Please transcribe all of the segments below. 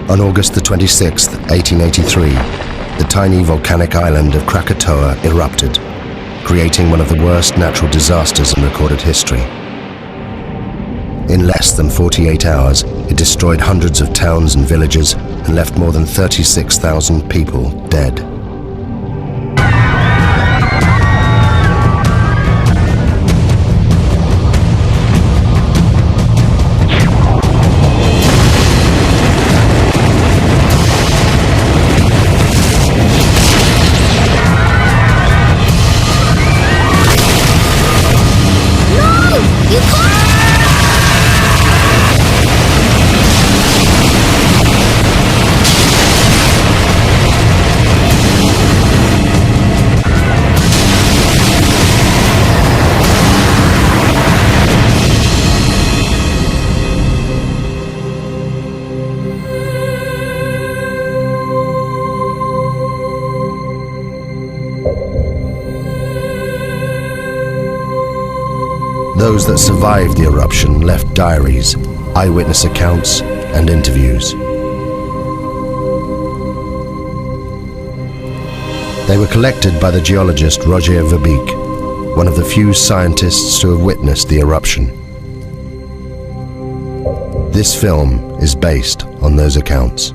On August the 26th, 1883, the tiny volcanic island of Krakatoa erupted, creating one of the worst natural disasters in recorded history. In less than 48 hours, it destroyed hundreds of towns and villages and left more than 36,000 people dead. Those that survived the eruption left diaries, eyewitness accounts, and interviews. They were collected by the geologist Roger Verbeek, one of the few scientists to have witnessed the eruption. This film is based on those accounts.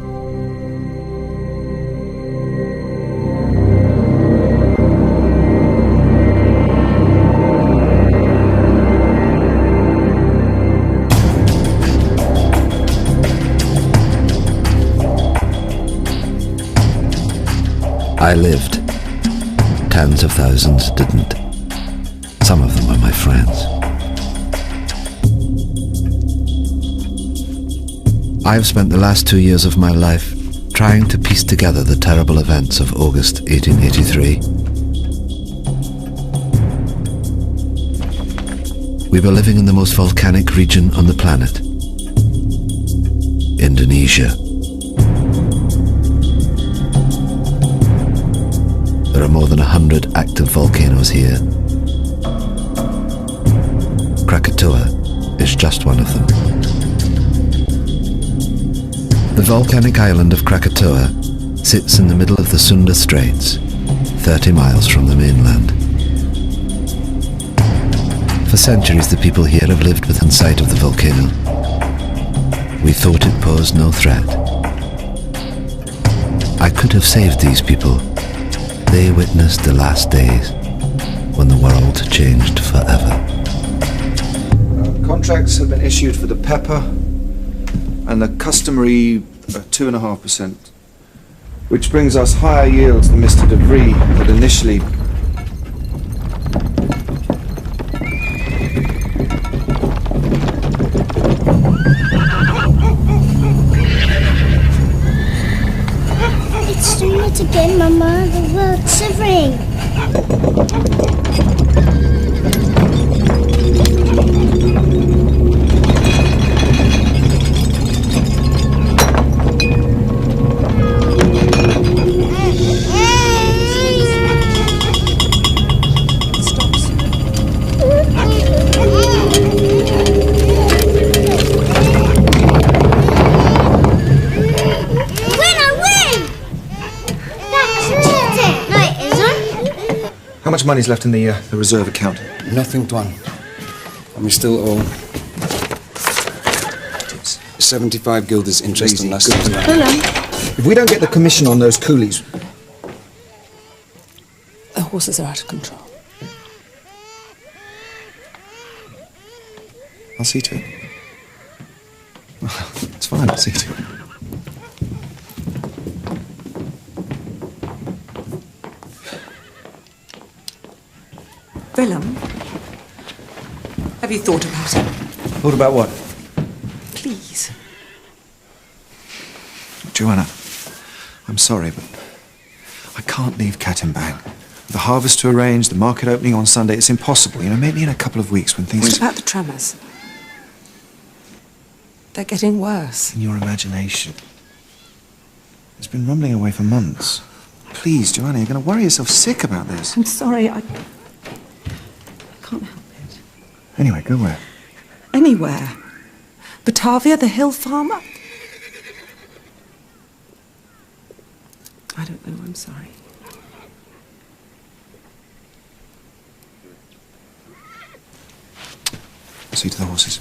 I lived. Tens of thousands didn't. Some of them were my friends. I've spent the last 2 years of my life trying to piece together the terrible events of August 1883. We were living in the most volcanic region on the planet, Indonesia. There are more than 100 active volcanoes here. Krakatoa is just one of them. The volcanic island of Krakatoa sits in the middle of the Sunda Straits, 30 miles from the mainland. For centuries, the people here have lived within sight of the volcano. We thought it posed no threat. I could have saved these people. They witnessed the last days when the world changed forever. Contracts have been issued for the pepper and the customary 2.5%, which brings us higher yields than Mr. DeVries had initially. It's doing it again, Mama. The world's shivering. How much money's left in the reserve account? Nothing, Tuan. And we still owe 75 guilders interest on last year's land. If we don't get the commission on those coolies... The horses are out of control. I'll see to it. Well, it's fine, I'll see to it. Willem, have you thought about it? Thought about what? Please. Joanna, I'm sorry, but I can't leave Katimbang. The harvest to arrange, the market opening on Sunday, it's impossible. You know, maybe in a couple of weeks when things... What about the tremors? They're getting worse. In your imagination. It's been rumbling away for months. Please, Joanna, you're going to worry yourself sick about this. I'm sorry, I can't help it. Anyway, go where? Anywhere. Batavia, the hill farmer. I don't know, I'm sorry. See to the horses.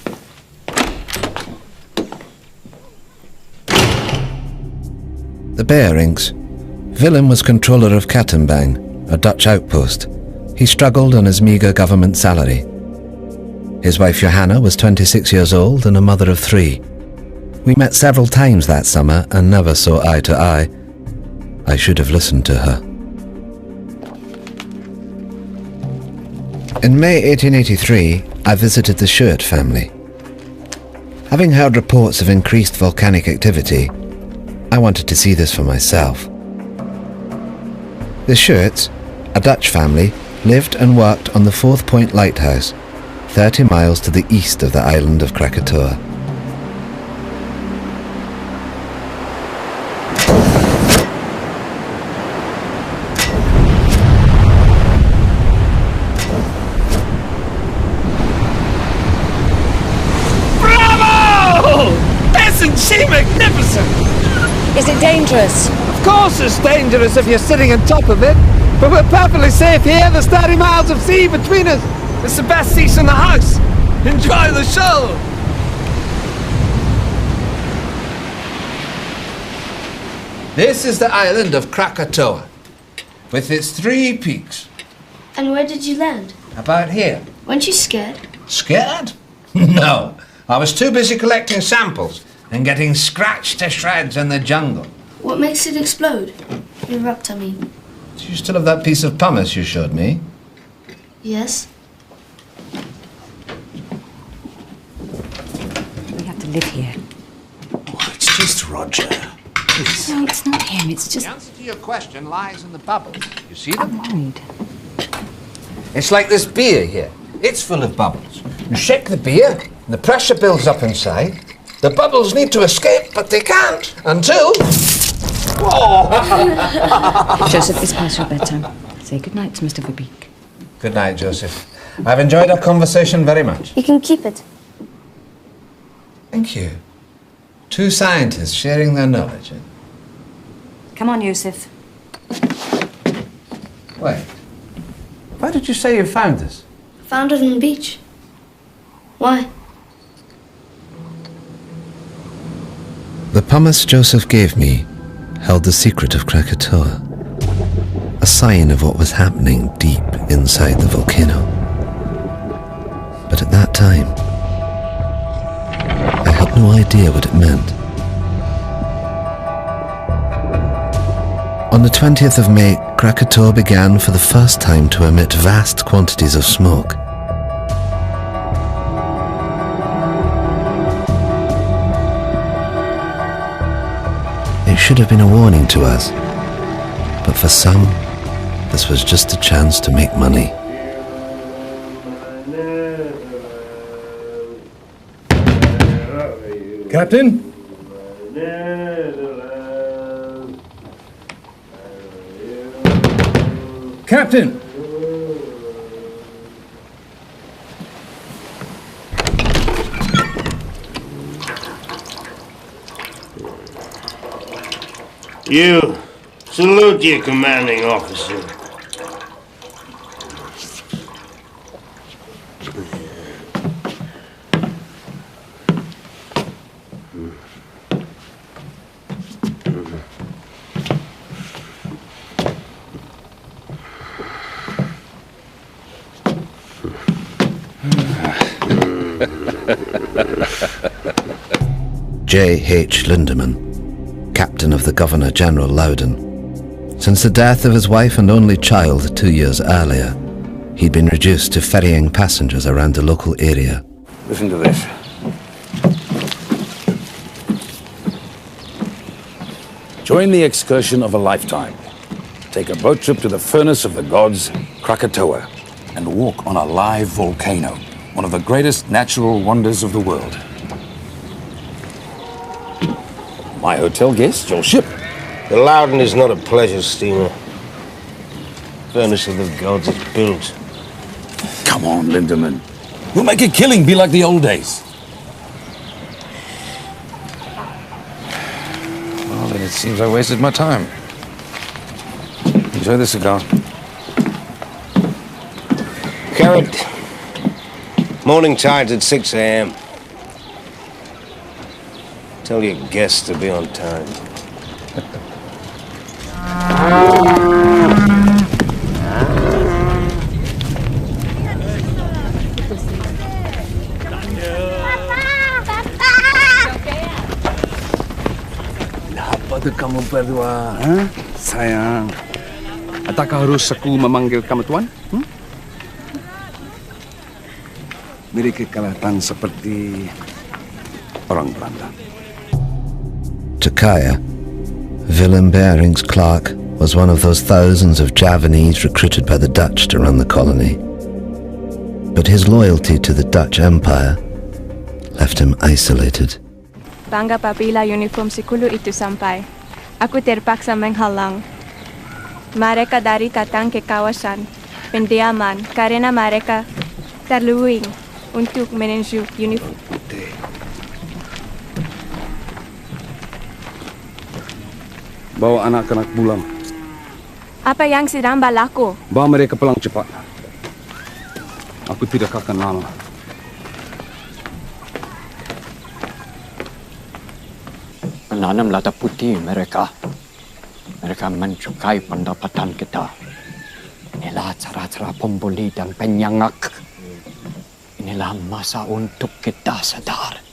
The bearings. Willem was controller of Kattenbang, a Dutch outpost. He struggled on his meagre government salary. His wife Johanna was 26 years old and a mother of 3. We met several times that summer and never saw eye to eye. I should have listened to her. In May 1883, I visited the Schuurt family. Having heard reports of increased volcanic activity, I wanted to see this for myself. The Schuurts, a Dutch family, lived and worked on the 4th Point Lighthouse, 30 miles to the east of the island of Krakatoa. Bravo! Isn't she magnificent? Is it dangerous? Of course it's dangerous if you're sitting on top of it, but we're perfectly safe here. There's 30 miles of sea between us. It's the best seats in the house. Enjoy the show. This is the island of Krakatoa, with its 3 peaks. And where did you land? About here. Weren't you scared? Scared? No. I was too busy collecting samples and getting scratched to shreds in the jungle. What makes it explode? Erupt, I mean. Do you still have that piece of pumice you showed me? Yes? We have to live here. Oh, it's just Roger. No, it's not him, it's just... The answer to your question lies in the bubbles. You see them? I'm worried. It's like this beer here. It's full of bubbles. You shake the beer, and the pressure builds up inside. The bubbles need to escape, but they can't until... Joseph, it's past your bedtime. Say goodnight to Mr. Verbeek. Good night, Joseph. I've enjoyed our conversation very much. You can keep it. Thank you. 2 scientists sharing their knowledge. Come on, Joseph. Wait. Why did you say you found this? Found it on the beach. Why? The pumice Joseph gave me held the secret of Krakatoa, a sign of what was happening deep inside the volcano. But at that time, I had no idea what it meant. On the 20th of May, Krakatoa began for the first time to emit vast quantities of smoke. It should have been a warning to us, but for some, this was just a chance to make money. Captain? Captain! You salute your commanding officer. J.H. Lindemann, captain of the Governor-General Loudon. Since the death of his wife and only child 2 years earlier, he'd been reduced to ferrying passengers around the local area. Listen to this. Join the excursion of a lifetime. Take a boat trip to the furnace of the gods, Krakatoa, and walk on a live volcano, one of the greatest natural wonders of the world. My hotel guest, your ship. The Loudon is not a pleasure steamer. Furnace of the gods is built. Come on, Lindemann. We'll make a killing be like the old days. Well, then it seems I wasted my time. Enjoy the cigar. Carrot. Morning tide's at 6 a.m. Tell your guests to be on time. Apa tu kamu berdua? Sayang. Adakah harus aku memanggil kamu tuan? Mereka kelihatan seperti orang Belanda. To Kaya, Willem Barings Clark was one of those thousands of Javanese recruited by the Dutch to run the colony. But his loyalty to the Dutch Empire left him isolated. Bangga apabila uniform sikulu itu sampai. Aku terpaksa menghalang mereka dari datang ke kawasan pendiaman karena mereka terluing untuk menuju uniform. Bawa anak-anak pulang. Apa yang sedang berlaku? Bawa mereka pulang cepat. Aku tidak akan lama. Menanam lada putih mereka. Mereka mencukai pendapatan kita. Inilah cara-cara pembuli dan penyangak. Inilah masa untuk kita sadar.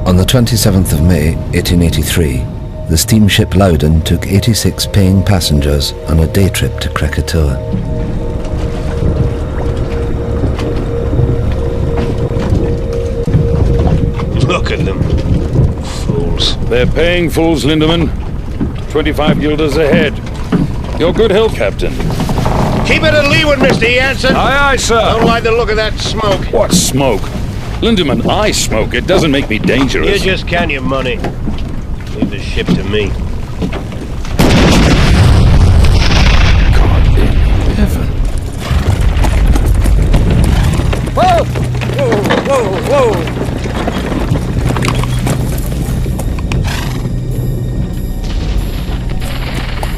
On the 27th of May, 1883, the steamship Loudon took 86 paying passengers on a day trip to Krakatoa. Look at them. Fools. They're paying fools, Lindemann. 25 guilders ahead. Your good health, Captain. Keep it at leeward, Mr. Jansen. Aye, aye, sir. Don't like the look of that smoke. What smoke? Lindemann, I smoke. It doesn't make me dangerous. You just count your money. Leave the ship to me. God in heaven. Whoa! Whoa, whoa, whoa!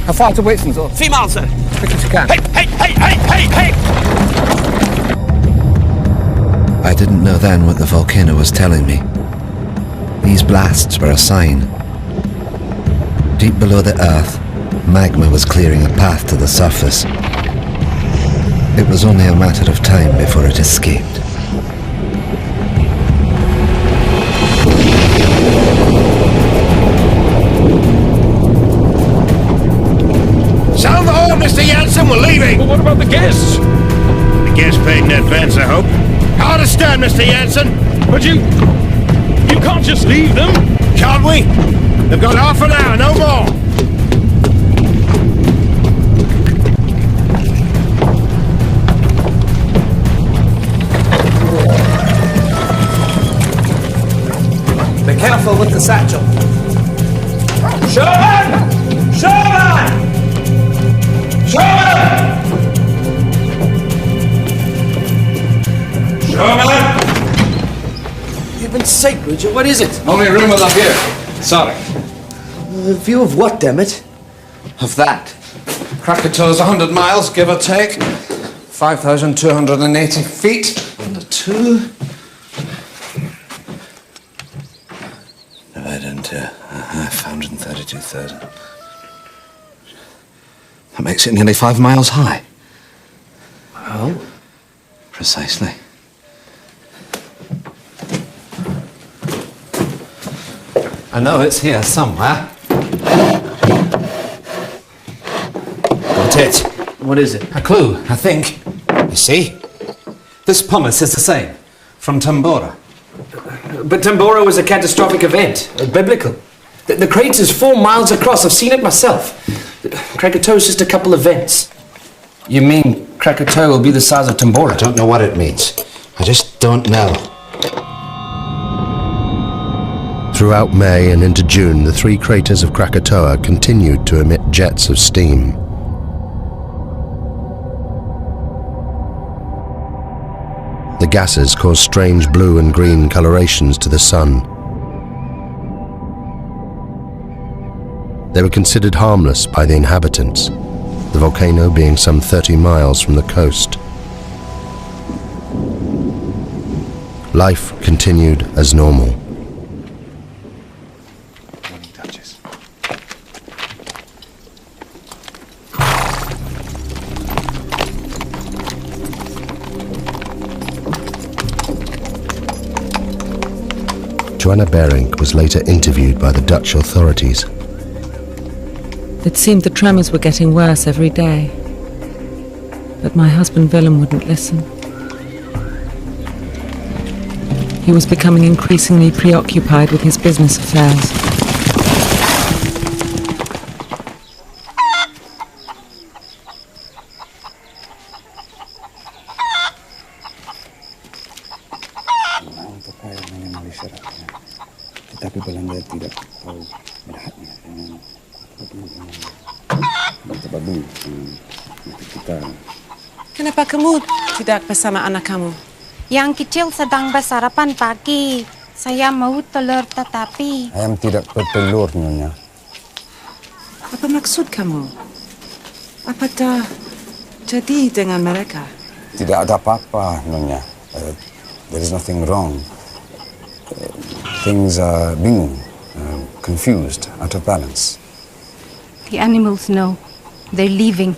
How far to Whitson's? 3 miles, sir. Quick as you can. Hey! I didn't know then what the volcano was telling me. These blasts were a sign. Deep below the earth, magma was clearing a path to the surface. It was only a matter of time before it escaped. Sound the horn, Mr. Jansen, we're leaving! Well, what about the guests? The guests paid in advance, I hope. I understand, Mr. Jansen. But you can't just leave them. Can't we? They've got half an hour, no more. Be careful with the satchel. Sherman! Heaven's sake, Bridget, what is it? Only room up here. Sorry. A view of what, damn it? Of that. Krakatau's 100 miles, give or take. 5,280 feet. On the 2. Divided into 532,000. That makes it nearly 5 miles high. Well? Precisely. I know it's here somewhere. Got it. What is it? A clue, I think. You see? This pumice is the same. From Tambora. But Tambora was a catastrophic event. Biblical. The crater's 4 miles across. I've seen it myself. Krakatau's just a couple of vents. You mean Krakatau will be the size of Tambora? I don't know what it means. I just don't know. Throughout May and into June, the three craters of Krakatoa continued to emit jets of steam. The gases caused strange blue and green colorations to the sun. They were considered harmless by the inhabitants, the volcano being some 30 miles from the coast. Life continued as normal. Joanna Berink was later interviewed by the Dutch authorities. It seemed the tremors were getting worse every day. But my husband Willem wouldn't listen. He was becoming increasingly preoccupied with his business affairs. Tetapi Belanda tidak tahu melihatnya dengan babu kita. Kenapa kamu tidak bersama anak kamu? Yang kecil sedang bersarapan pagi. Saya mau telur tetapi... Ayam tidak bertelur, Nyonya. Apa maksud kamu? Apa dah jadi dengan mereka? Tidak ada apa-apa, Nyonya. There is nothing wrong. Things are bingung, confused, out of balance. The animals know. They're leaving.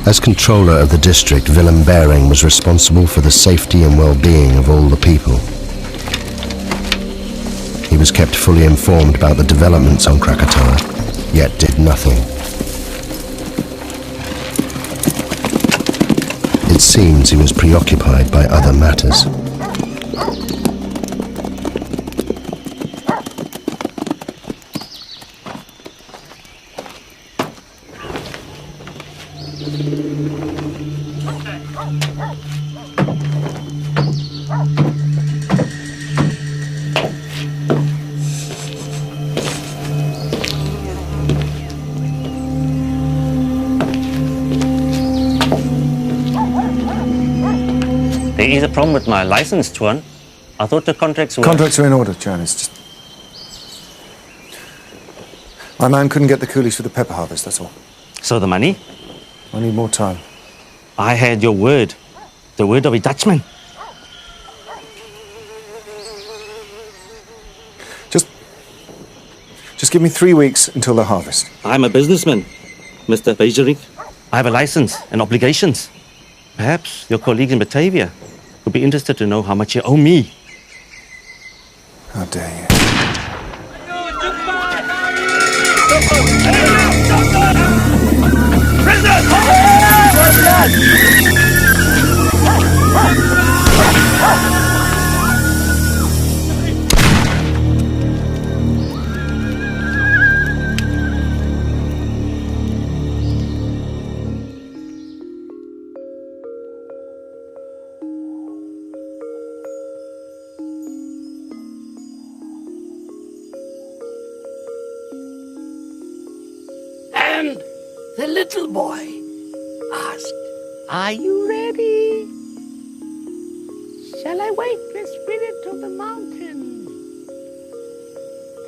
As controller of the district, Willem Bering was responsible for the safety and well-being of all the people. He was kept fully informed about the developments on Krakatoa, yet did nothing. It seems he was preoccupied by other matters. There is a problem with my license, Tuan. I thought the contracts were... Contracts are in order, Tuan. It's just... My man couldn't get the coolies for the pepper harvest, that's all. So the money? I need more time. I had your word. The word of a Dutchman. Just give me 3 weeks until the harvest. I'm a businessman, Mr. Bejerink. I have a license and obligations. Perhaps your colleagues in Batavia would be interested to know how much you owe me. How dare you? And the little boy asked, "Are you ready? Shall I wake the spirit of the mountain?"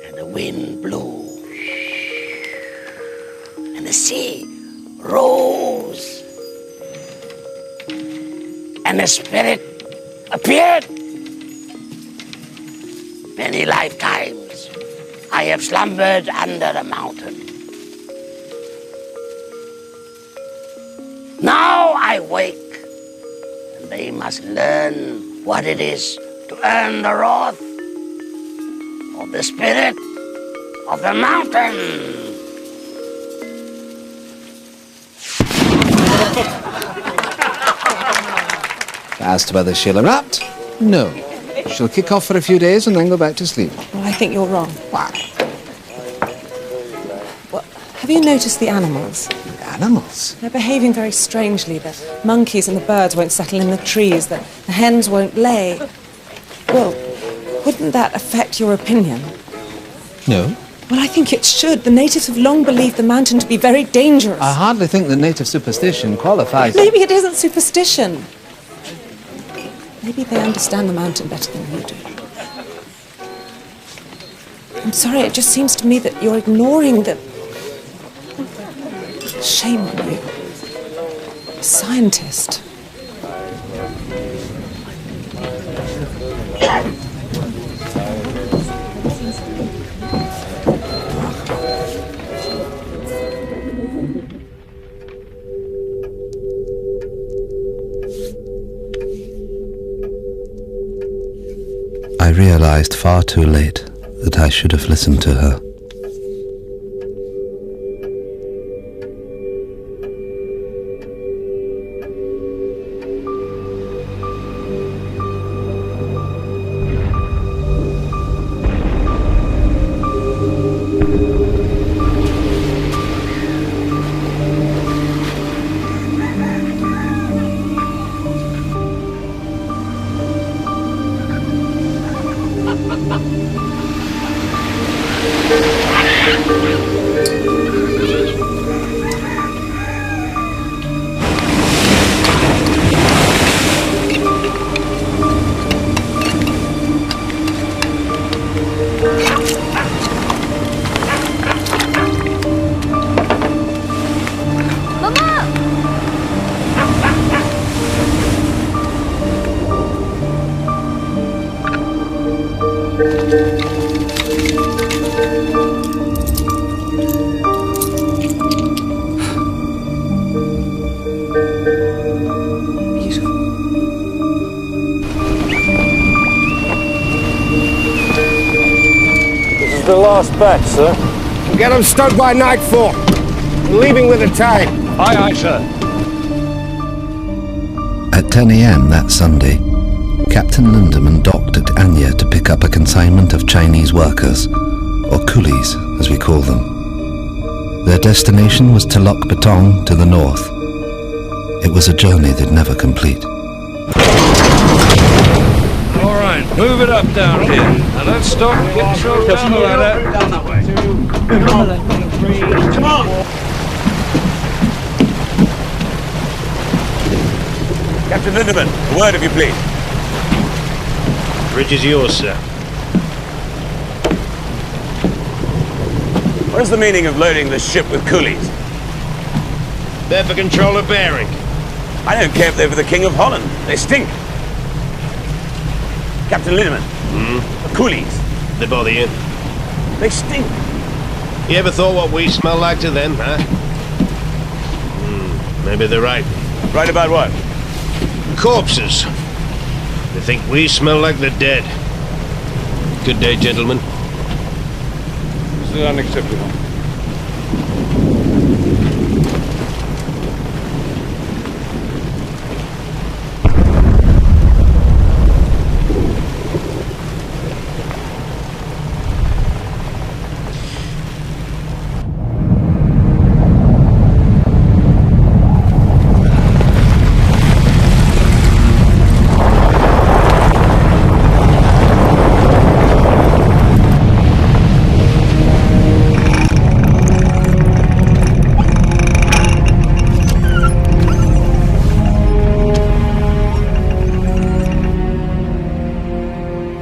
And the wind blew, and the sea rose, and the spirit appeared. Many lifetimes I have slumbered under the mountain. Now I wake, and they must learn what it is to earn the wrath of the spirit of the mountain. As to whether she'll erupt, no. She'll kick off for a few days and then go back to sleep. Well, I think you're wrong. Why? Well, have you noticed the animals? animals. They're behaving very strangely. The monkeys and the birds won't settle in the trees. The hens won't lay. Well, wouldn't that affect your opinion? No. Well, I think it should. The natives have long believed the mountain to be very dangerous. I hardly think the native superstition qualifies. Maybe it isn't superstition. Maybe they understand the mountain better than you do. I'm sorry, it just seems to me that you're ignoring the... Shame on you. A scientist. I realized far too late that I should have listened to her. The last batch, sir. We'll get them stowed by nightfall. We're leaving with the tide. Aye, aye, sir. At 10 a.m. that Sunday, Captain Lindemann docked at Anya to pick up a consignment of Chinese workers, or coolies as we call them. Their destination was Telok Betong to the north. It was a journey they'd never complete. All right, move it up down here. Now let's stop. Get yourself down the ladder. Down that way. 2, come on. 3, come on. Captain Lindemann, a word if you please. Bridge is yours, sir. What is the meaning of loading the ship with coolies? They're for control of bearing. I don't care if they're for the King of Holland. They stink. Captain Lindemann, the coolies. They bother you? They stink. You ever thought what we smell like to them, huh? Maybe they're right. Right about what? Corpses. They think we smell like the dead. Good day, gentlemen. This is unacceptable.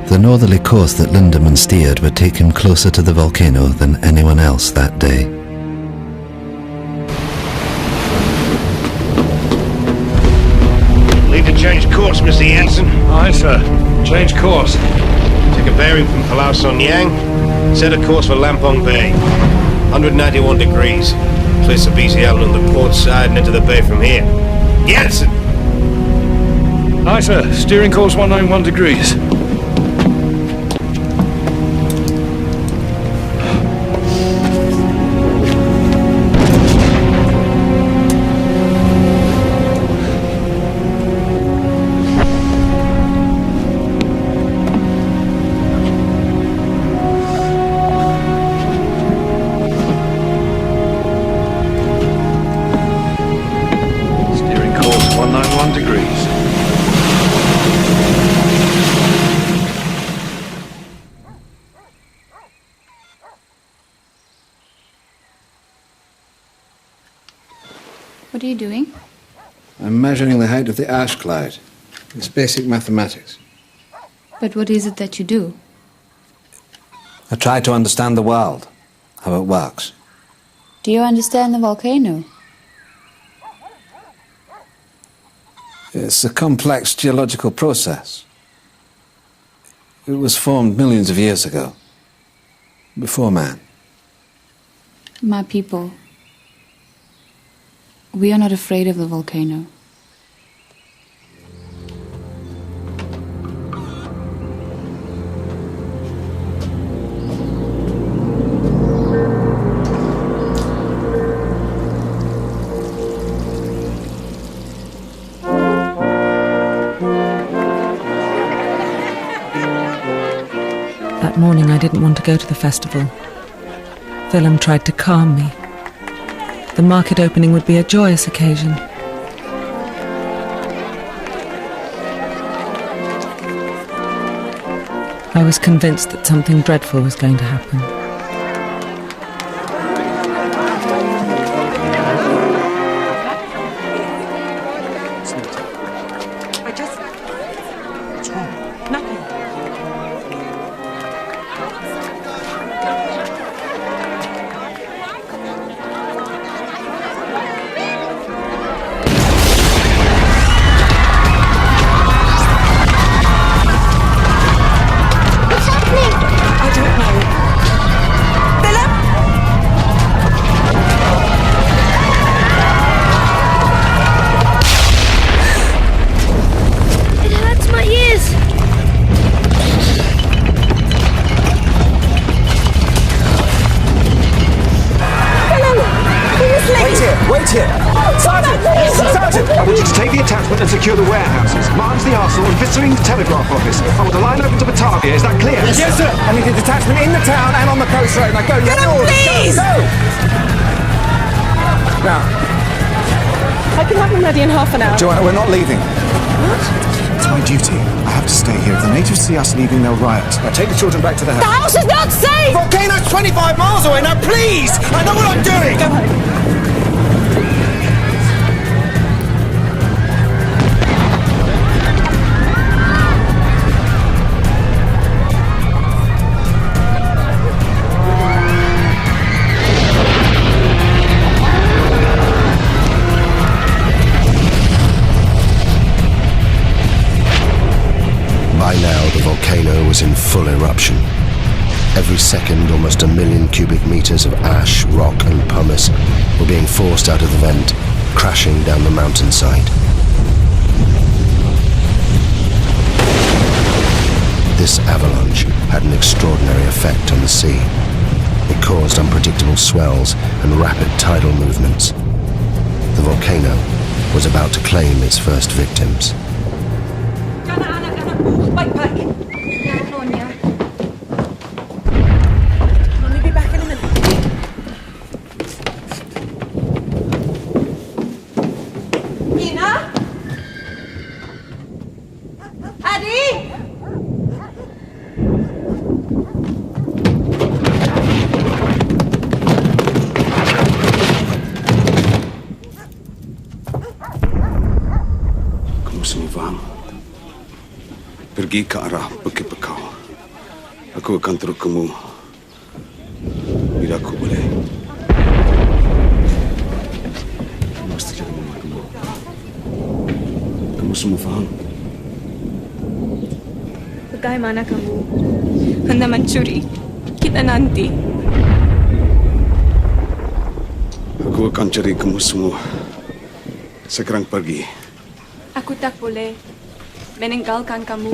The northerly course that Lindemann steered would take him closer to the volcano than anyone else that day. Need to change course, Mr. Jansen. Aye, sir. Change course. Take a bearing from Palau Son Yang. Set a course for Lampong Bay. 191 degrees. Place the BC Island on the port side and into the bay from here. Jansen! Aye, sir. Steering course 191 degrees. What are you doing? I'm measuring the height of the ash cloud. It's basic mathematics. But what is it that you do? I try to understand the world, how it works. Do you understand the volcano? It's a complex geological process. It was formed millions of years ago, before man. My people, we are not afraid of the volcano. That morning I didn't want to go to the festival. Willem tried to calm me. The market opening would be a joyous occasion. I was convinced that something dreadful was going to happen. Secure the warehouses, Martin's the arsenal, and Vissering's telegraph office. I want a line open to Batavia, is that clear? Yes, sir. I need a detachment in the town and on the coast road. Now go, Get him, please! Go! Now, I can have them ready in half an hour. Joanna, we're not leaving. What? It's my duty. I have to stay here. If the natives see us leaving, they'll riot. Now take the children back to the house. The house is not safe! The volcano's 25 miles away. Now, please! I know what I'm doing! Go home. By now, the volcano was in full eruption. Every second, almost 1 million cubic meters of ash, rock, and pumice were being forced out of the vent, crashing down the mountainside. This avalanche had an extraordinary effect on the sea. It caused unpredictable swells and rapid tidal movements. The volcano was about to claim its first victims. Backpack. I'll be back in a minute. Nina? Addy? Kamu semua faham? Pergi ke arah Bukit Bekau. Aku akan terus kamu bila aku boleh. Kamu mesti jaga mama kamu. Kamu semua faham? Bagaimana kamu hendak mencuri kita nanti? Aku akan cari kamu semua sekarang pergi. Aku tak boleh meninggalkan kamu.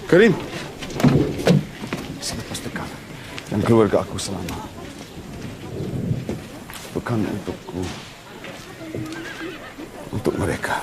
Karim, selepas dekat dan keluarga aku selamat. Bukan untukku, untuk mereka.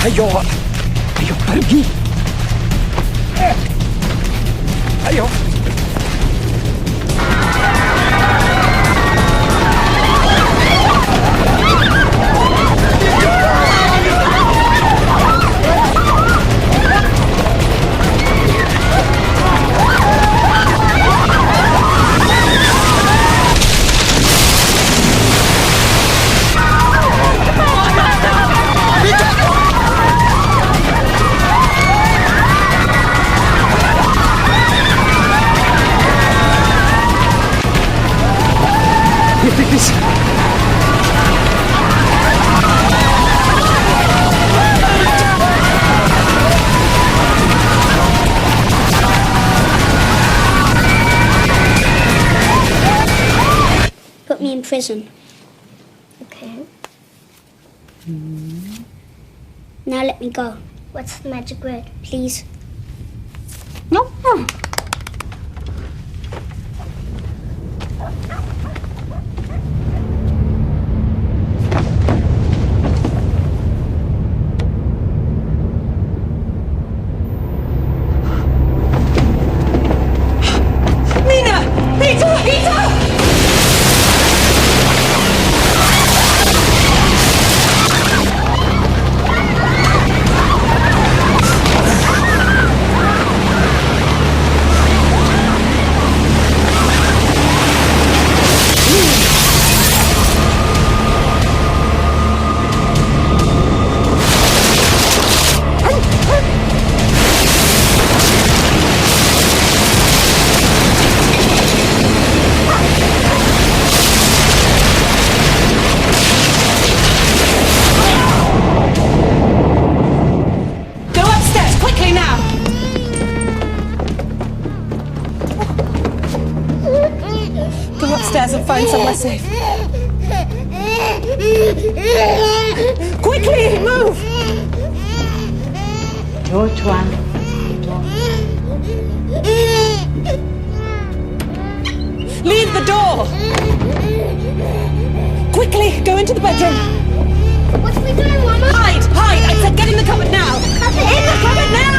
Ayo! Ayo pergi! Ayo! Please. Put me in prison. Okay. Now let me go. What's the magic word, please? No. Upstairs and find somewhere safe. Quickly, move! Door, Tuan. Leave the door! Quickly, go into the bedroom. What are we doing, Mama? Hide! Hide! I said get in the cupboard now! In the cupboard now!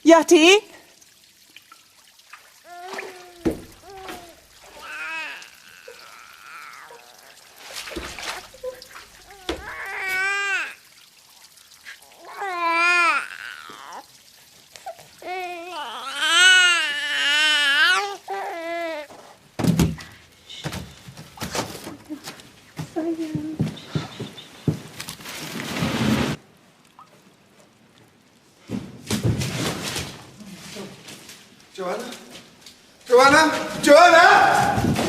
Yati? Joanna? Joanna? Joanna?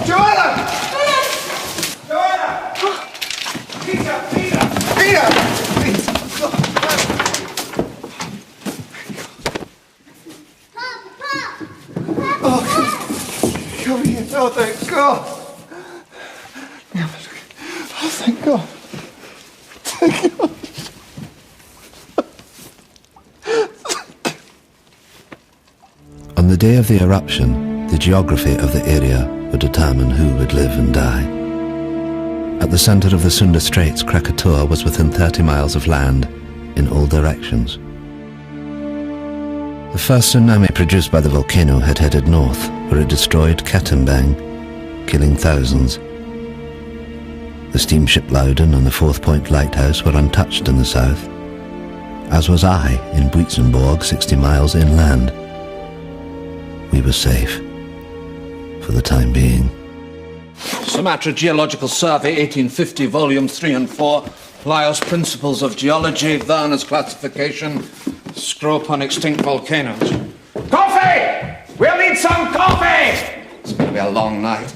Joanna? Joanna! Peter! Peter! Peter! Please! Oh, come here. Oh, thank God. Oh, thank God. Thank God. day of the eruption, the geography of the area would determine who would live and die. At the center of the Sunda Straits, Krakatoa was within 30 miles of land in all directions. The first tsunami produced by the volcano had headed north, where it destroyed Katimbang, killing thousands. The steamship Loudon and the Fourth Point Lighthouse were untouched in the south, as was I in Buitzenborg, 60 miles inland. We were safe, for the time being. Sumatra Geological Survey, 1850, volumes 3 and 4. Lyell's Principles of Geology, Werner's Classification, Scrope on Extinct Volcanoes. Coffee! We'll need some coffee! It's going to be a long night.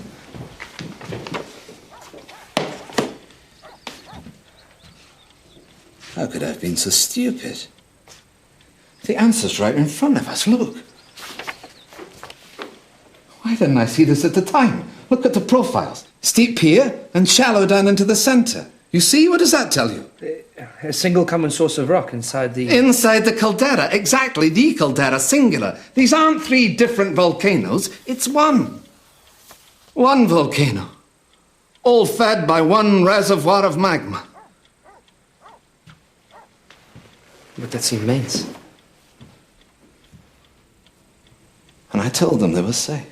How could I have been so stupid? The answer's right in front of us, look. Why didn't I see this at the time? Look at the profiles. Steep here and shallow down into the centre. You see? What does that tell you? A single common source of rock inside the... Inside the caldera, exactly, the caldera, singular. These aren't 3 different volcanoes, it's one. One volcano. All fed by one reservoir of magma. But that's immense. And I told them they were safe.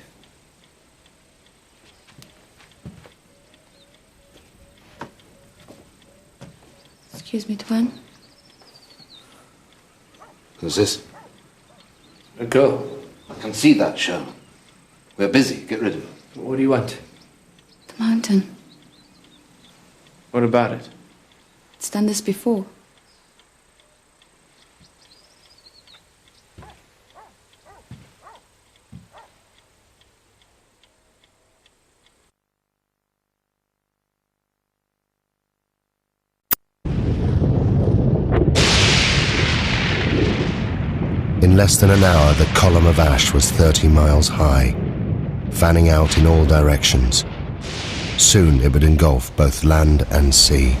Excuse me, Tuan. Who's this? A girl. I can see that, Sherman. We're busy. Get rid of it. What do you want? The mountain. What about it? It's done this before. In less than an hour, the column of ash was 30 miles high, fanning out in all directions. Soon it would engulf both land and sea.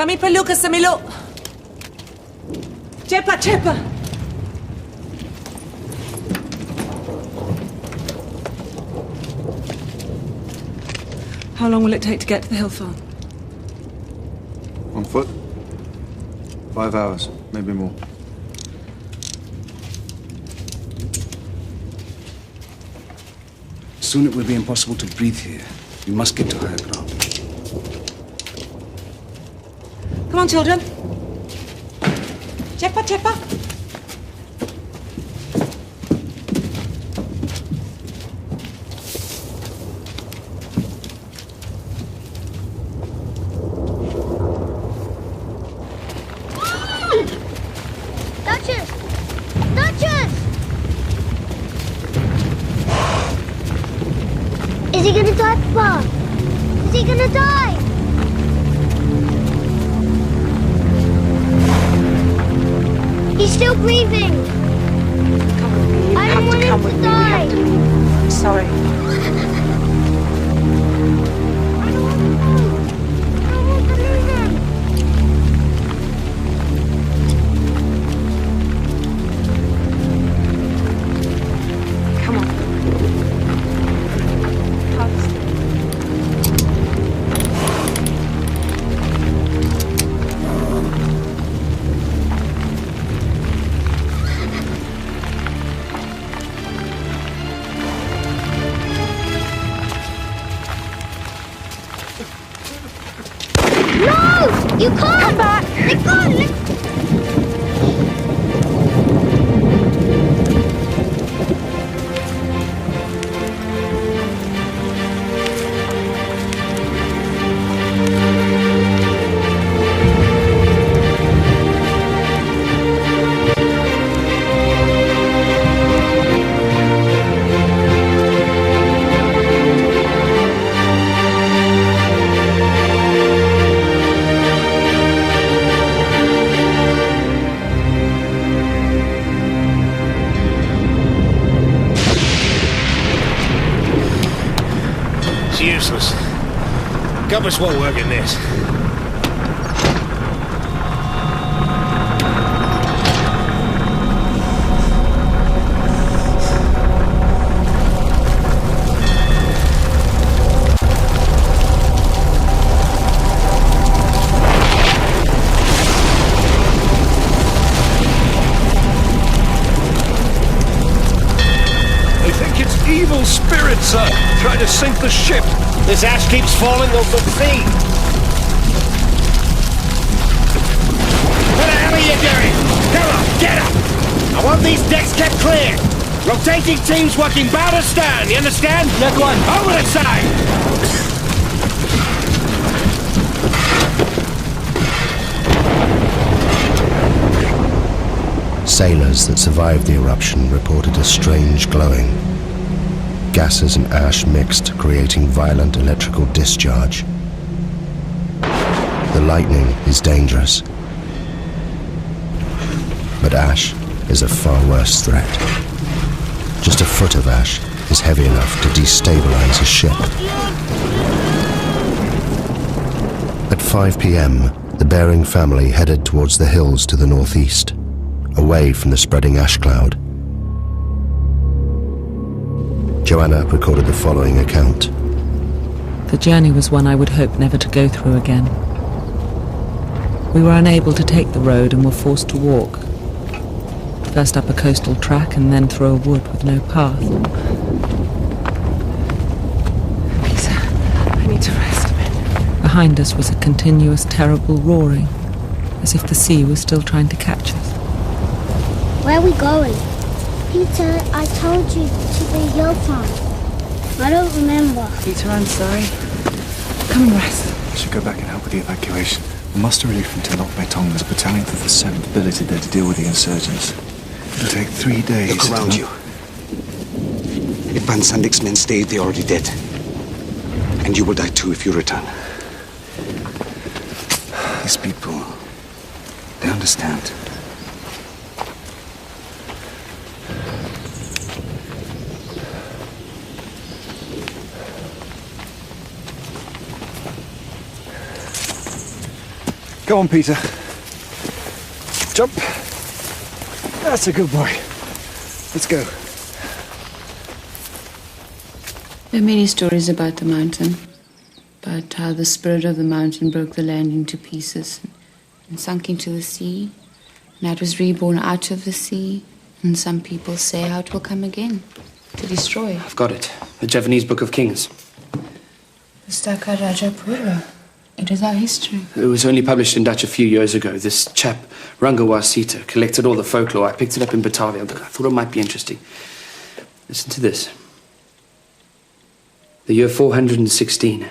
Kami perlu ke Semiluk. Cepat, cepat. How long will it take to get to the hill farm? On foot? 5 hours, maybe more. Soon it will be impossible to breathe here. We must get to higher ground. Come on, children. Cepat, cepat. Duchess! Duchess! Is he gonna die, Papa? Is he gonna die? He's still breathing. I don't want him to die. I'm sorry. Come on. No! You can't! Come back! Let go! It's useless. Compass won't work in this. Evil spirits, sir, trying to sink the ship. This ash keeps falling over the sea. What the hell are you doing? Come on, get up! I want these decks kept clear. Rotating teams working bow to stern, you understand? That one. Over the side! Sailors that survived the eruption reported a strange glowing. Gases and ash mixed, creating violent electrical discharge. The lightning is dangerous, but ash is a far worse threat. Just a foot of ash is heavy enough to destabilize a ship. At 5 p.m., the Bering family headed towards the hills to the northeast, away from the spreading ash cloud. Joanna recorded the following account. The journey was one I would hope never to go through again. We were unable to take the road and were forced to walk. First up a coastal track and then through a wood with no path. Peter, I need to rest a bit. Behind us was a continuous, terrible roaring, as if the sea was still trying to catch us. Where are we going? Peter, I told you to the hill farm. I don't remember. Peter, I'm sorry. Come and rest. I should go back and help with the evacuation. Muster relief from Tenok Betong. There's a battalion from the 7th billeted there to deal with the insurgents. It'll take 3 days. Look around you. If Van Sandik's men stayed, they're already dead. And you will die too if you return. These people, they understand. Go on, Peter. Jump. That's a good boy. Let's go. There are many stories about the mountain, about how the spirit of the mountain broke the land into pieces and sunk into the sea, and how it was reborn out of the sea, and some people say how it will come again, to destroy. I've got it. The Javanese Book of Kings. The Staka Rajapura. It is our history. It was only published in Dutch a few years ago. This chap, Rangawa Sita, collected all the folklore. I picked it up in Batavia. I thought it might be interesting. Listen to this. The year 416.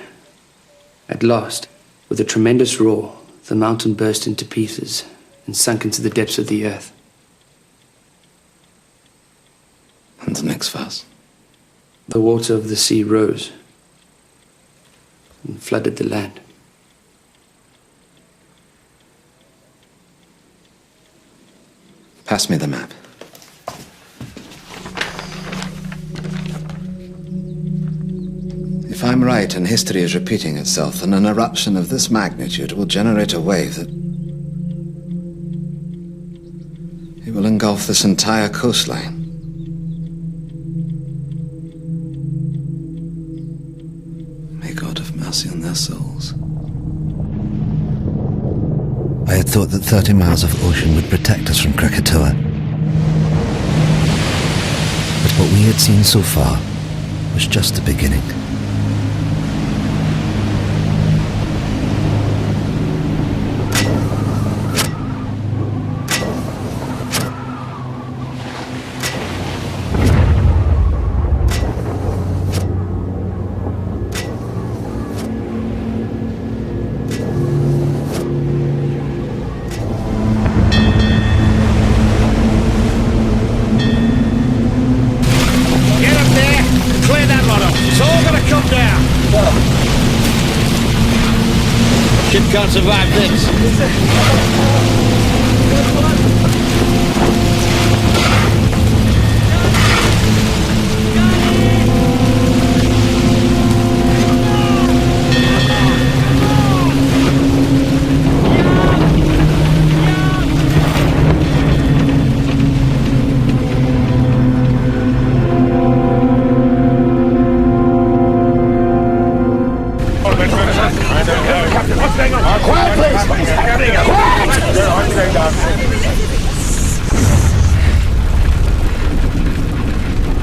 At last, with a tremendous roar, the mountain burst into pieces and sunk into the depths of the earth. And the next verse. The water of the sea rose and flooded the land. Pass me the map. If I'm right and history is repeating itself, then an eruption of this magnitude will generate a wave that... it will engulf this entire coastline. May God have mercy on their souls. I had thought that 30 miles of ocean would protect us from Krakatoa. But what we had seen so far was just the beginning. Can't survive this.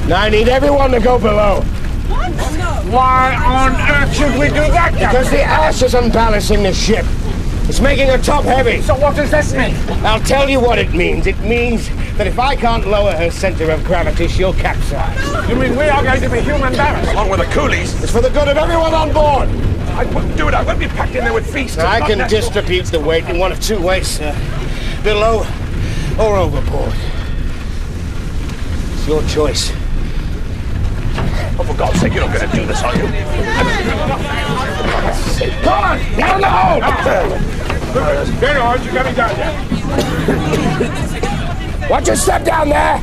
Now I need everyone to go below. What? Why on earth should we do that? Because the ash is unbalancing the ship. It's making her top heavy. So what does this mean? I'll tell you what it means. It means that if I can't lower her center of gravity, she'll capsize. You mean we are going to be human barracks? Along with the coolies? It's for the good of everyone on board. I wouldn't do it. I won't be packed in there with feasts. Now, I can distribute the weight in one of two ways, sir. Below or overboard. It's your choice. Oh, for God's sake, you're not going to do this, are you? Come on! Down the hole! Very hard, you're coming down there. Watch your step down there!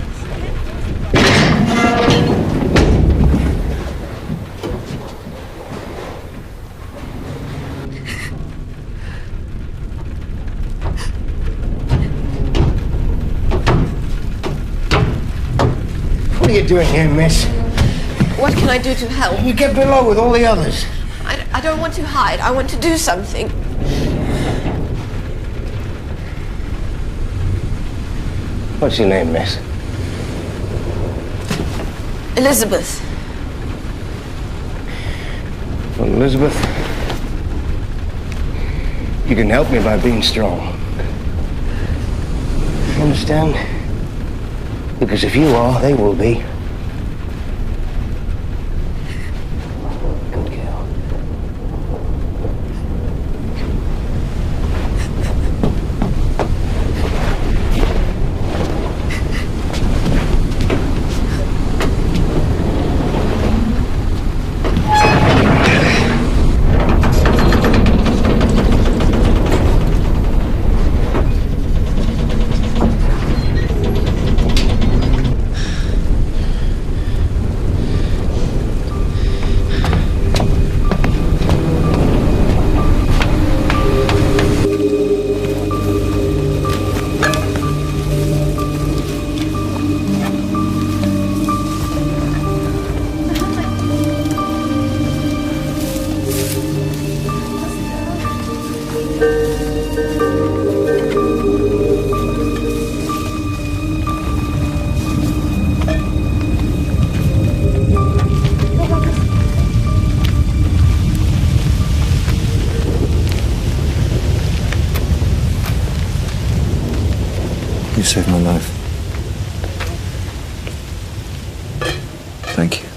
What are you doing here, miss? What can I do to help? You get below with all the others. I don't want to hide. I want to do something. What's your name, miss? Elizabeth. Well, Elizabeth, you can help me by being strong. You understand? Because if you are, they will be. Good girl. You saved my life. Thank you.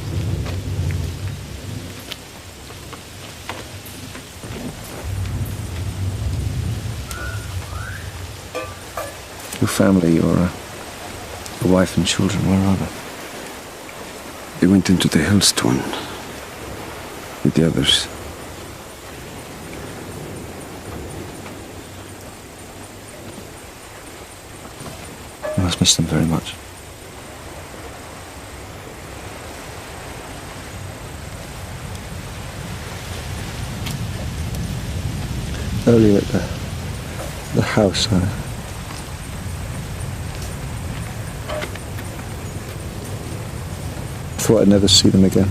Your family, your wife and children, where are they? They went into the hills, Tuan, with the others. You must miss them very much. Earlier at the house, I thought I'd never see them again.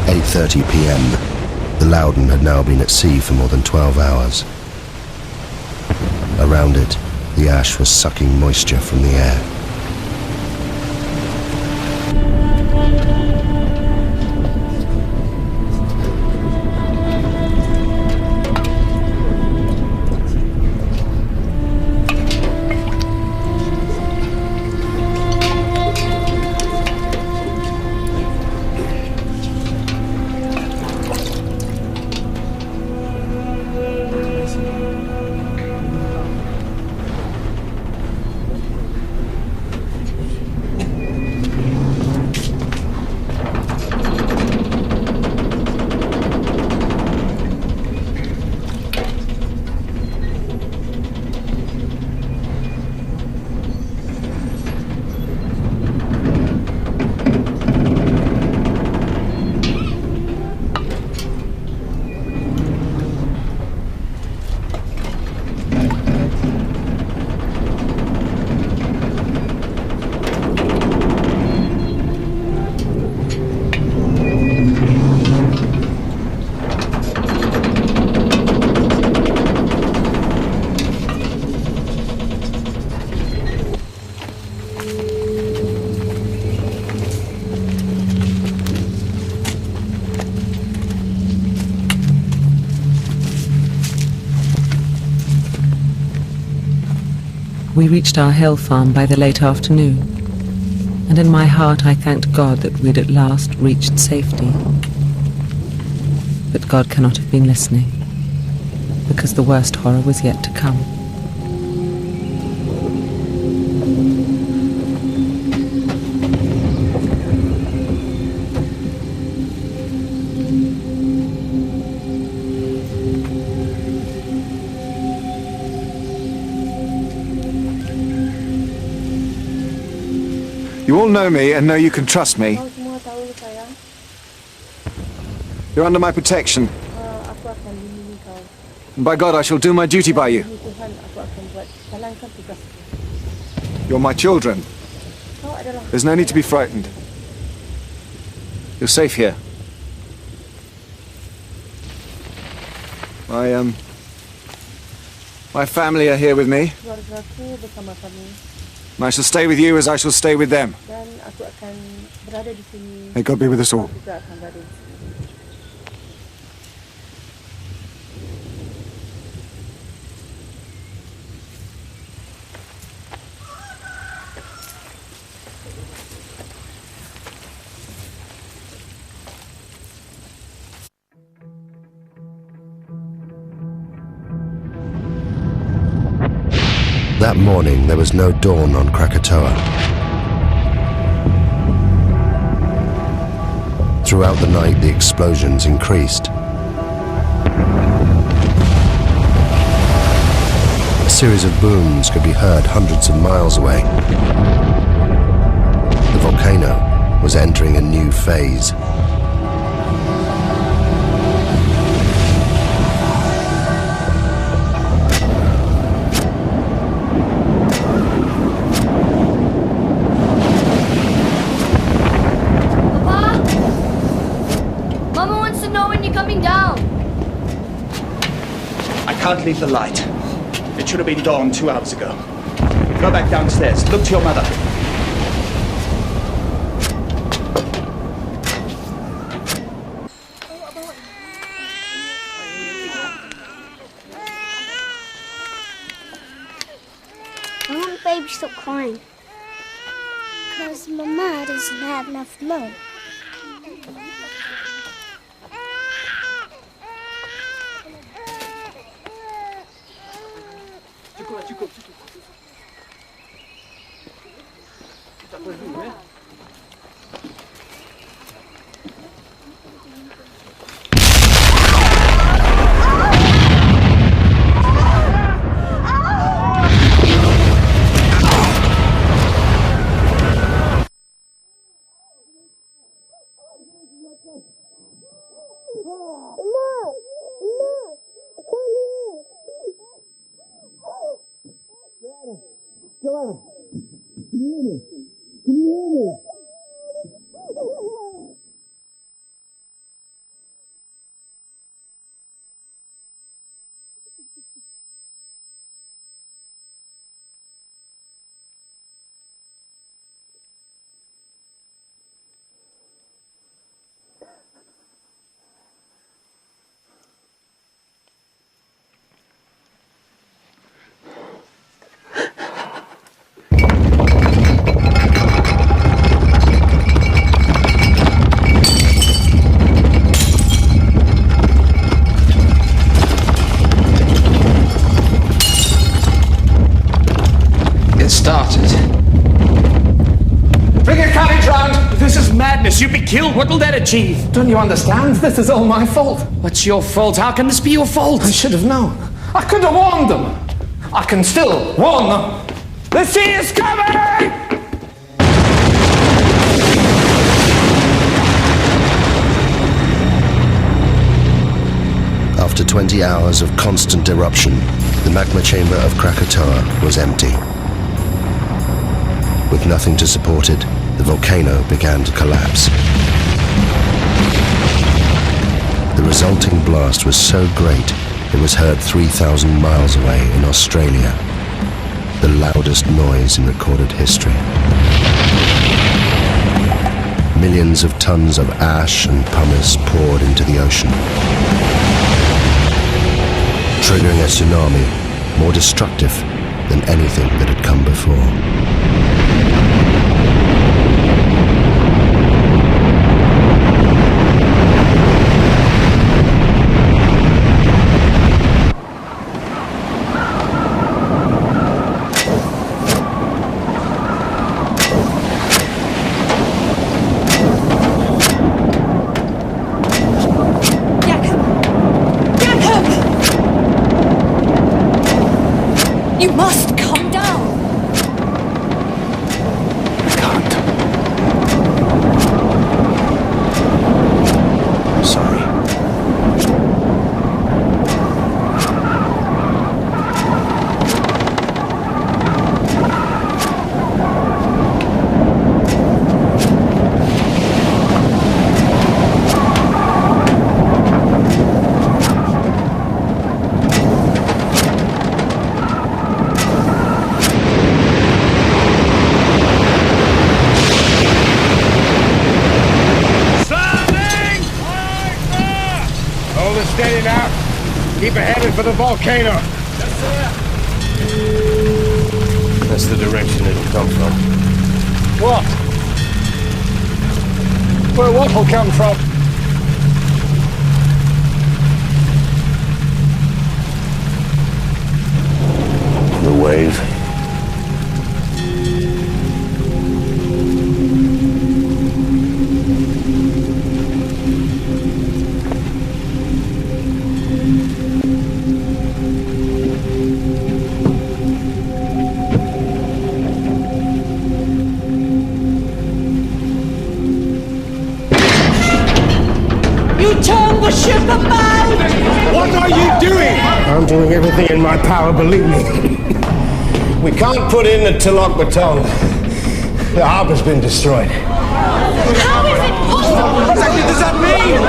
At 8:30 p.m. The Loudon had now been at sea for more than 12 hours. Around it, the ash was sucking moisture from the air. We reached our hill farm by the late afternoon, and in my heart I thanked God that we'd at last reached safety. But God cannot have been listening, because the worst horror was yet to come. You all know me and know you can trust me. You're under my protection. And by God, I shall do my duty by you. You're my children. There's no need to be frightened. You're safe here. My family are here with me. And I shall stay with you as I shall stay with them. May God be with us all. That morning, there was no dawn on Krakatoa. Throughout the night, the explosions increased. A series of booms could be heard hundreds of miles away. The volcano was entering a new phase. I can't leave the light. It should have been dawn 2 hours ago. Go back downstairs. Look to your mother. I want baby to stop crying. Because Mama doesn't have enough milk. Joanna, can you hear me? Can you hear me? You'd be killed. What will that achieve? Don't you understand? This is all my fault. What's your fault? How can this be your fault? I should have known. I could have warned them. I can still warn them. The sea is coming! After 20 hours of constant eruption, the magma chamber of Krakatoa was empty. With nothing to support it, the volcano began to collapse. The resulting blast was so great, it was heard 3,000 miles away in Australia, the loudest noise in recorded history. Millions of tons of ash and pumice poured into the ocean, triggering a tsunami more destructive than anything that had come before. You must come down. Sorry. Hold it steady now. Keep it headed for the volcano. Yes, sir. That's the direction it'll come from. What? Where what will come from? The wave. You turned the ship about! What are you doing? I'm doing everything in my power, believe me. We can't put in the Tilok Baton. The harbor's been destroyed. How is it possible? What does that mean?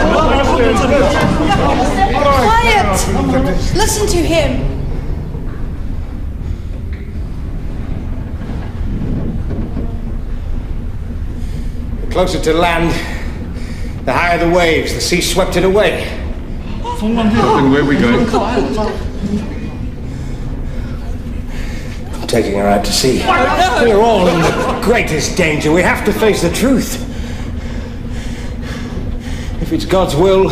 Quiet! Listen to him. The closer to land, the higher the waves. The sea swept it away. Then where are we going? I'm taking her out to sea. We're all in the greatest danger. We have to face the truth. If it's God's will...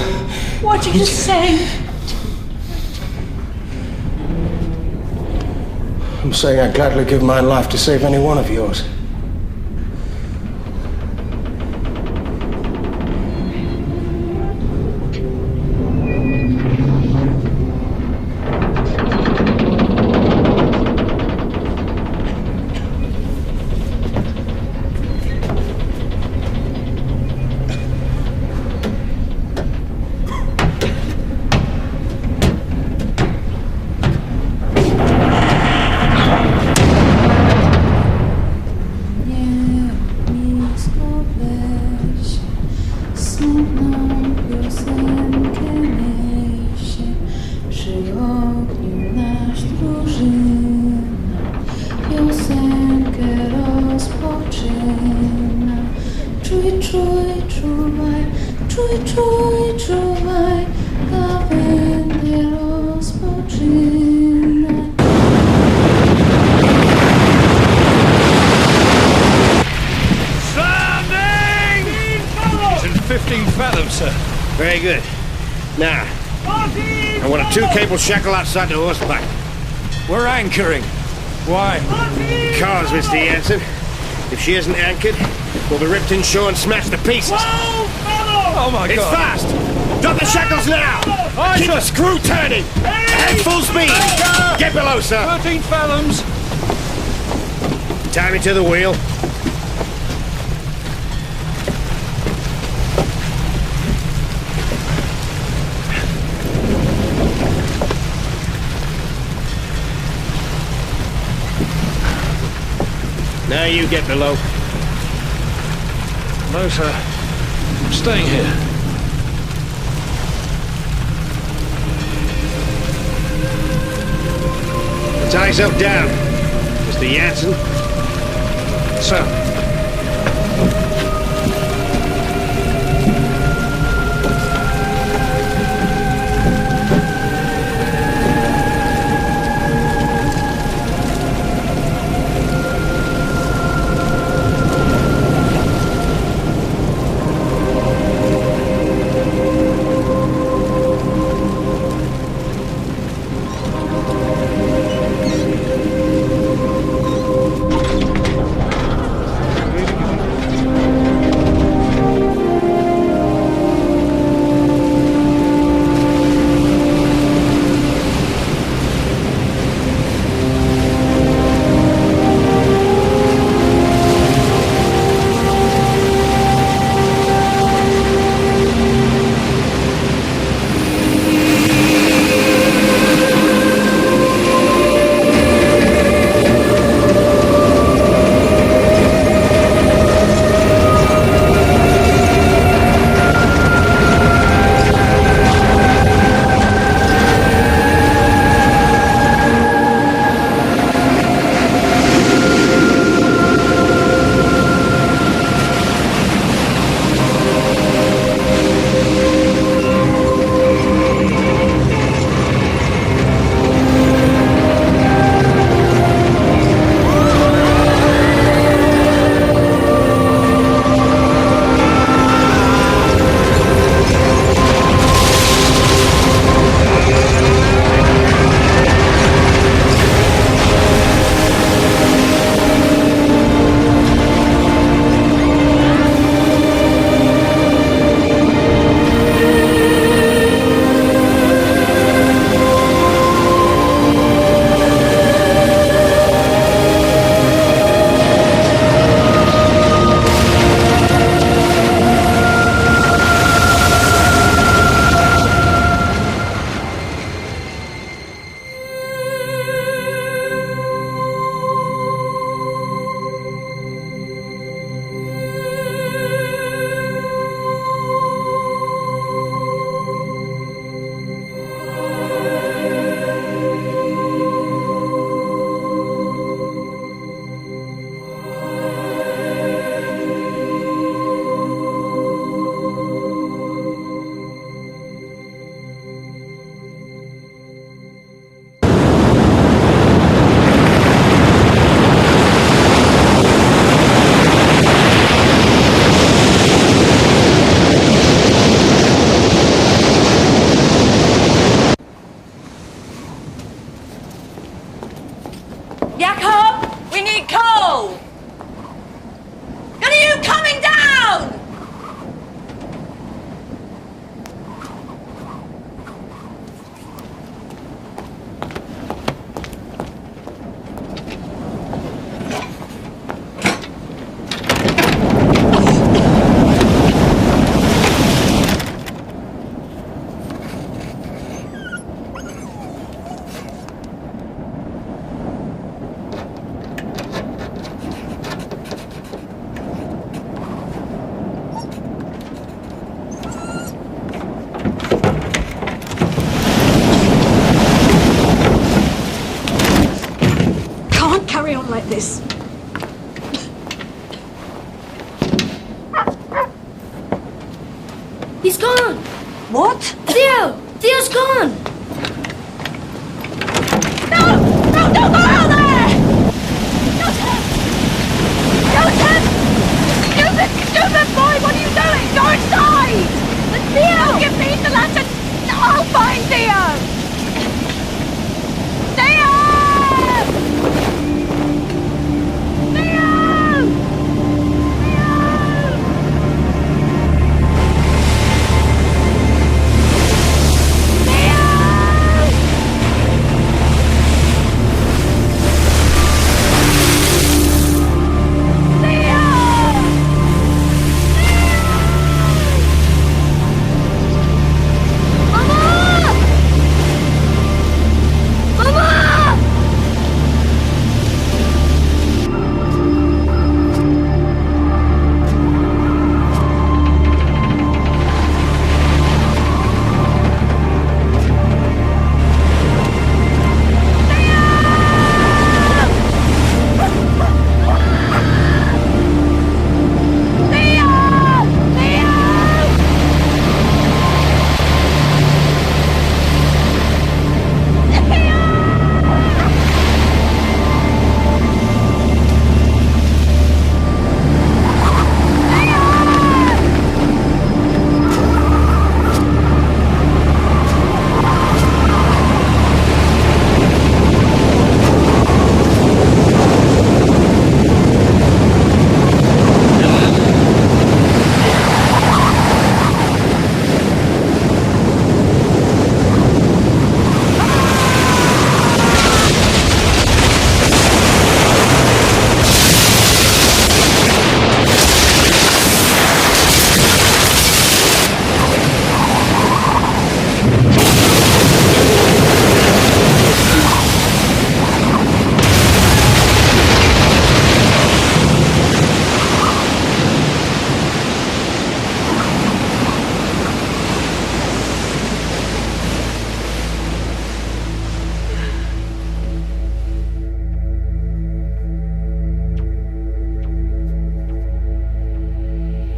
What are you saying? I'm saying I'd gladly give my life to save any one of yours. Very good. Now, I want a 2-cable shackle outside the horse back. We're anchoring. Why? Because, Mr. Jansen, if she isn't anchored, we'll be ripped inshore and smashed to pieces. Oh my It's God! fast! Drop the shackles now! Keep the screw turning! Ahead full speed! Get below, sir! 13 fathoms! Tie me to the wheel. Now you get below. No, sir. I'm staying here. Tie yourself down, Mr. Jansen. Sir. He's gone! What? Theo! Theo's gone! No! No, don't go out there! Joseph! Stupid boy, what are you doing? Go inside! Theo! Give me the lantern! I'll find Theo! Theo!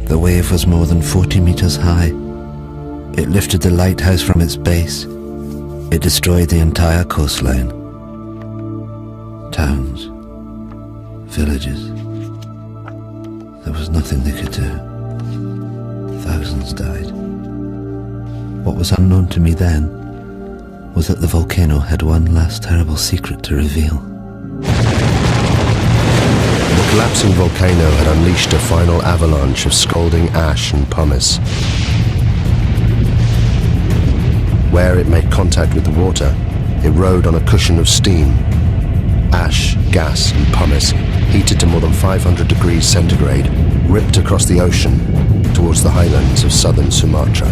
The wave was more than 40 meters high. It lifted the lighthouse from its base. It destroyed the entire coastline. Towns, villages. There was nothing they could do. Thousands died. What was unknown to me then was that the volcano had one last terrible secret to reveal. The collapsing volcano had unleashed a final avalanche of scalding ash and pumice. Where it made contact with the water, it rode on a cushion of steam. Ash, gas, and pumice, heated to more than 500 degrees centigrade, ripped across the ocean towards the highlands of southern Sumatra.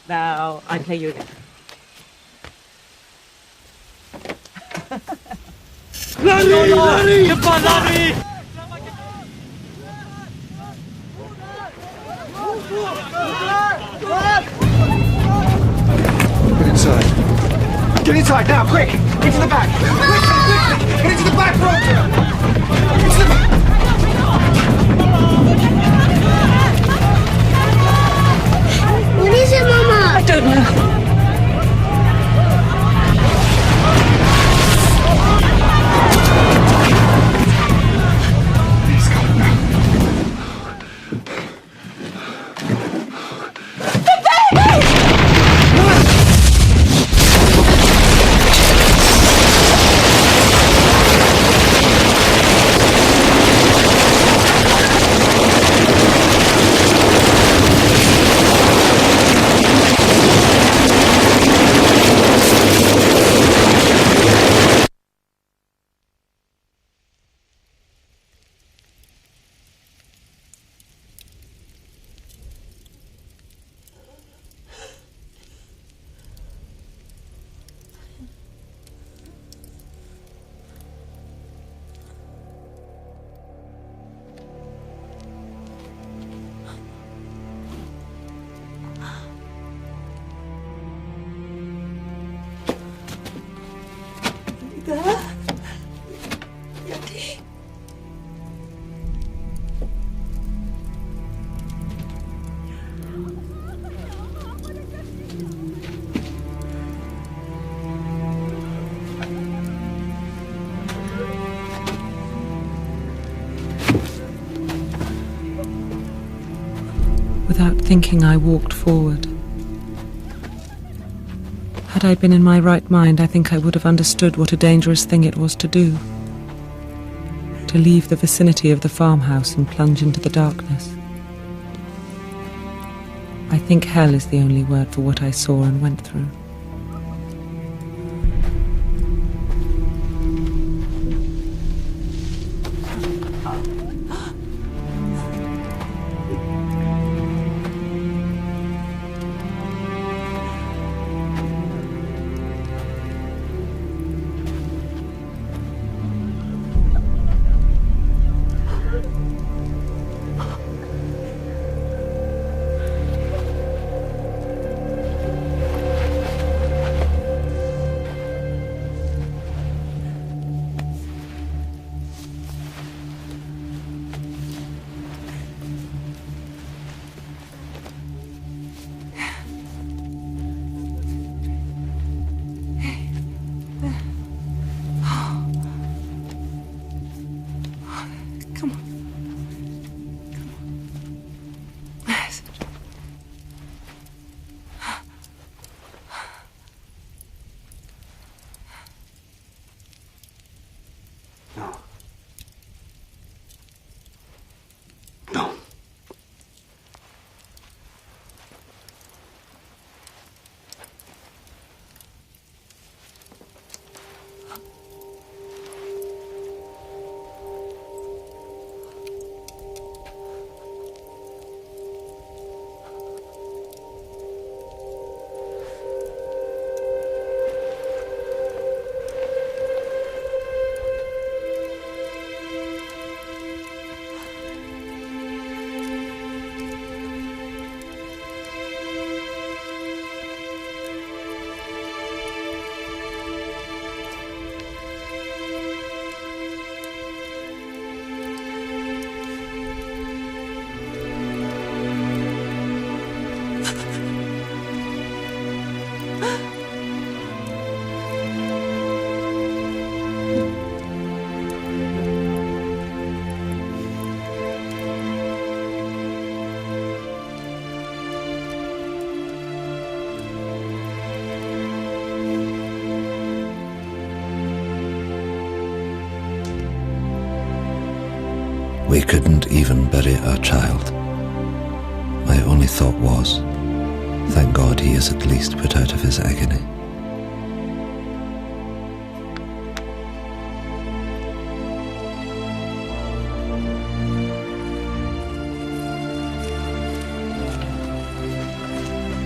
Now, I play you again. Lari! Cepat lari! Get inside. Get inside now, quick! Into the back! Quickly! Get into the back, Roger! Into the back! What is it, Mama? I don't know. Without thinking, I walked forward. Had I been in my right mind, I think I would have understood what a dangerous thing it was to do. To leave the vicinity of the farmhouse and plunge into the darkness. I think hell is the only word for what I saw and went through. We couldn't even bury our child. My only thought was, thank God he is at least put out of his agony.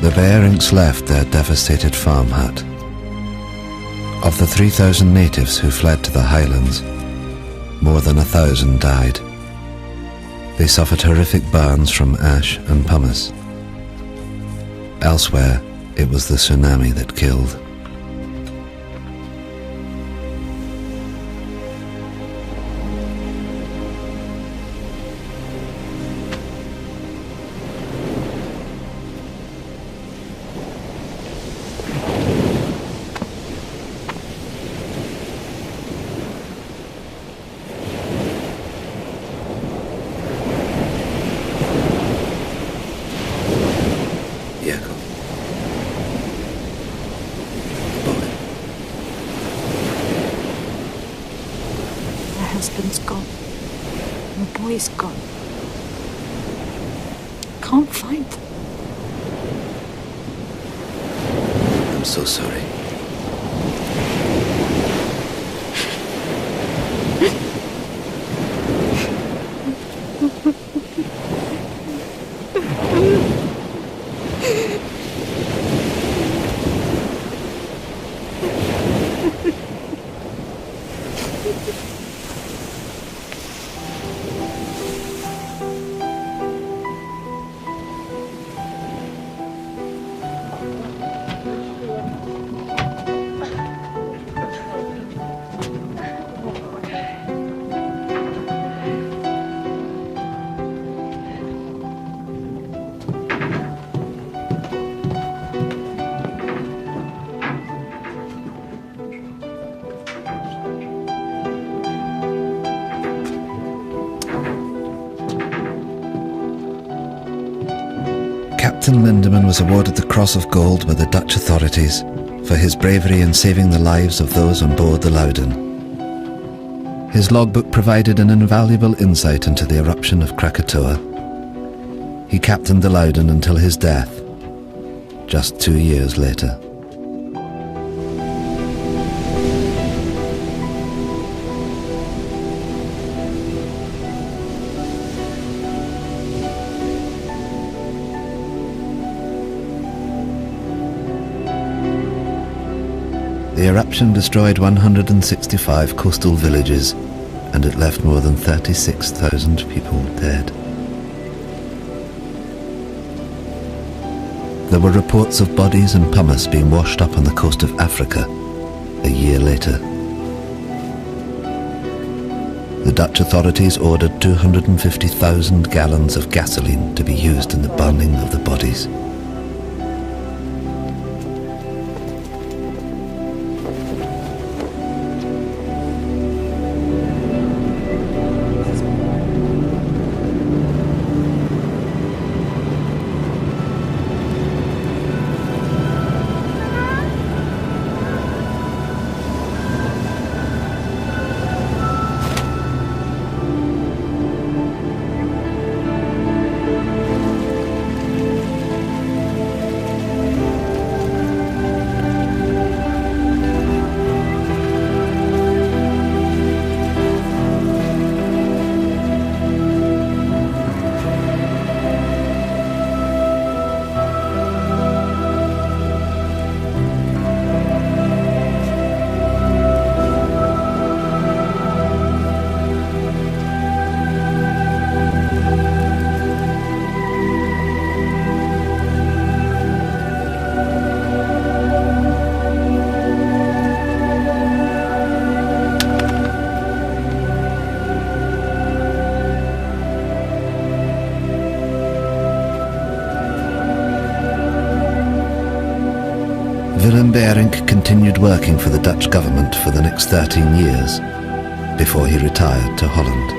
The Bearings left their devastated farm hut. Of the 3,000 natives who fled to the highlands, more than 1,000 died. They suffered horrific burns from ash and pumice. Elsewhere, it was the tsunami that killed. husband's gone. My boy's gone. Can't find them. I'm so sorry. Captain Lindeman was awarded the Cross of Gold by the Dutch authorities for his bravery in saving the lives of those on board the Loudon. His logbook provided an invaluable insight into the eruption of Krakatoa. He captained the Loudon until his death, just 2 years later. The eruption destroyed 165 coastal villages, and it left more than 36,000 people dead. There were reports of bodies and pumice being washed up on the coast of Africa a year later. The Dutch authorities ordered 250,000 gallons of gasoline to be used in the burning of the bodies. Willem Beirink continued working for the Dutch government for the next 13 years before he retired to Holland.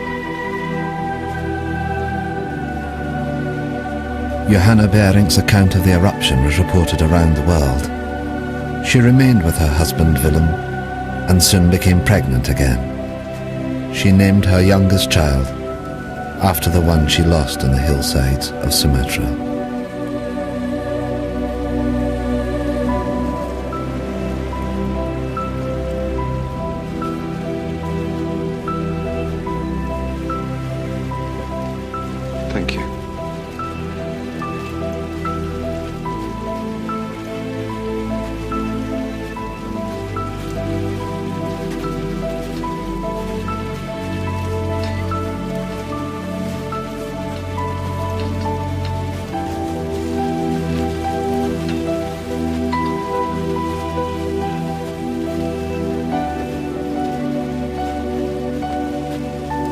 Johanna Beirink's account of the eruption was reported around the world. She remained with her husband Willem and soon became pregnant again. She named her youngest child after the one she lost on the hillsides of Sumatra. Thank you.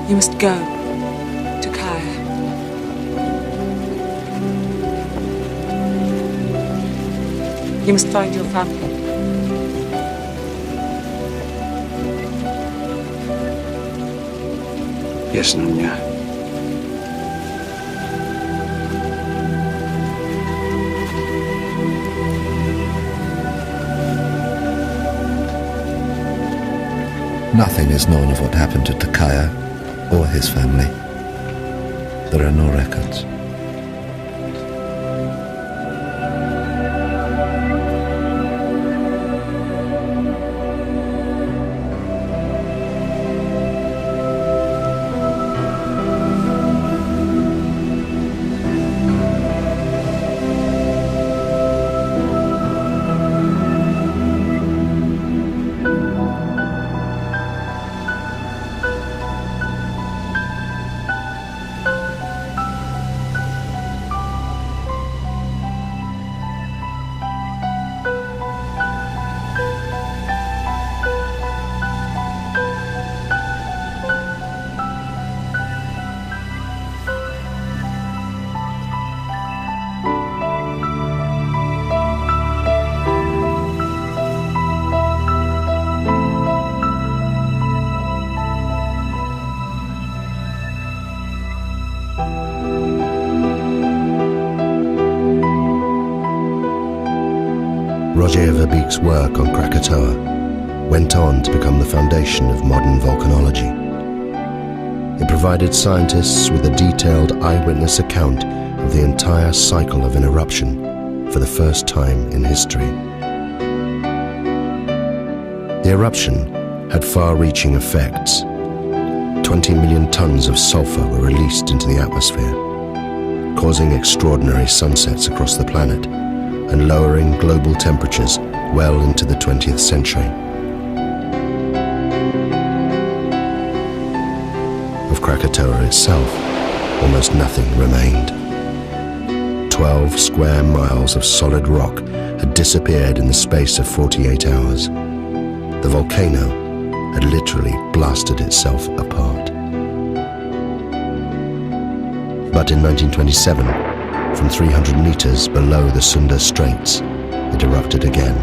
You must go to Kaya. You must find your family. Yes, Nunya. Nothing is known of what happened to Takaya or his family. There are no records. Verbeek's work on Krakatoa went on to become the foundation of modern volcanology. It provided scientists with a detailed eyewitness account of the entire cycle of an eruption for the first time in history. The eruption had far-reaching effects. 20 million tons of sulfur were released into the atmosphere, causing extraordinary sunsets across the planet and lowering global temperatures well into the 20th century. Of Krakatoa itself, almost nothing remained. 12 square miles of solid rock had disappeared in the space of 48 hours. The volcano had literally blasted itself apart. But in 1927, from 300 meters below the Sunda Straits, it erupted again.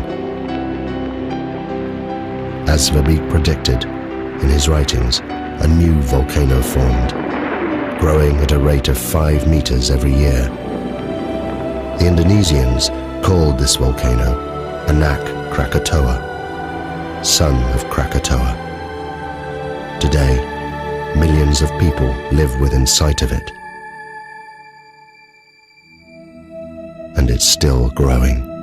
As Verbeek predicted in his writings, a new volcano formed, growing at a rate of 5 meters every year. The Indonesians called this volcano Anak Krakatoa, son of Krakatoa. Today, millions of people live within sight of it. And it's still growing.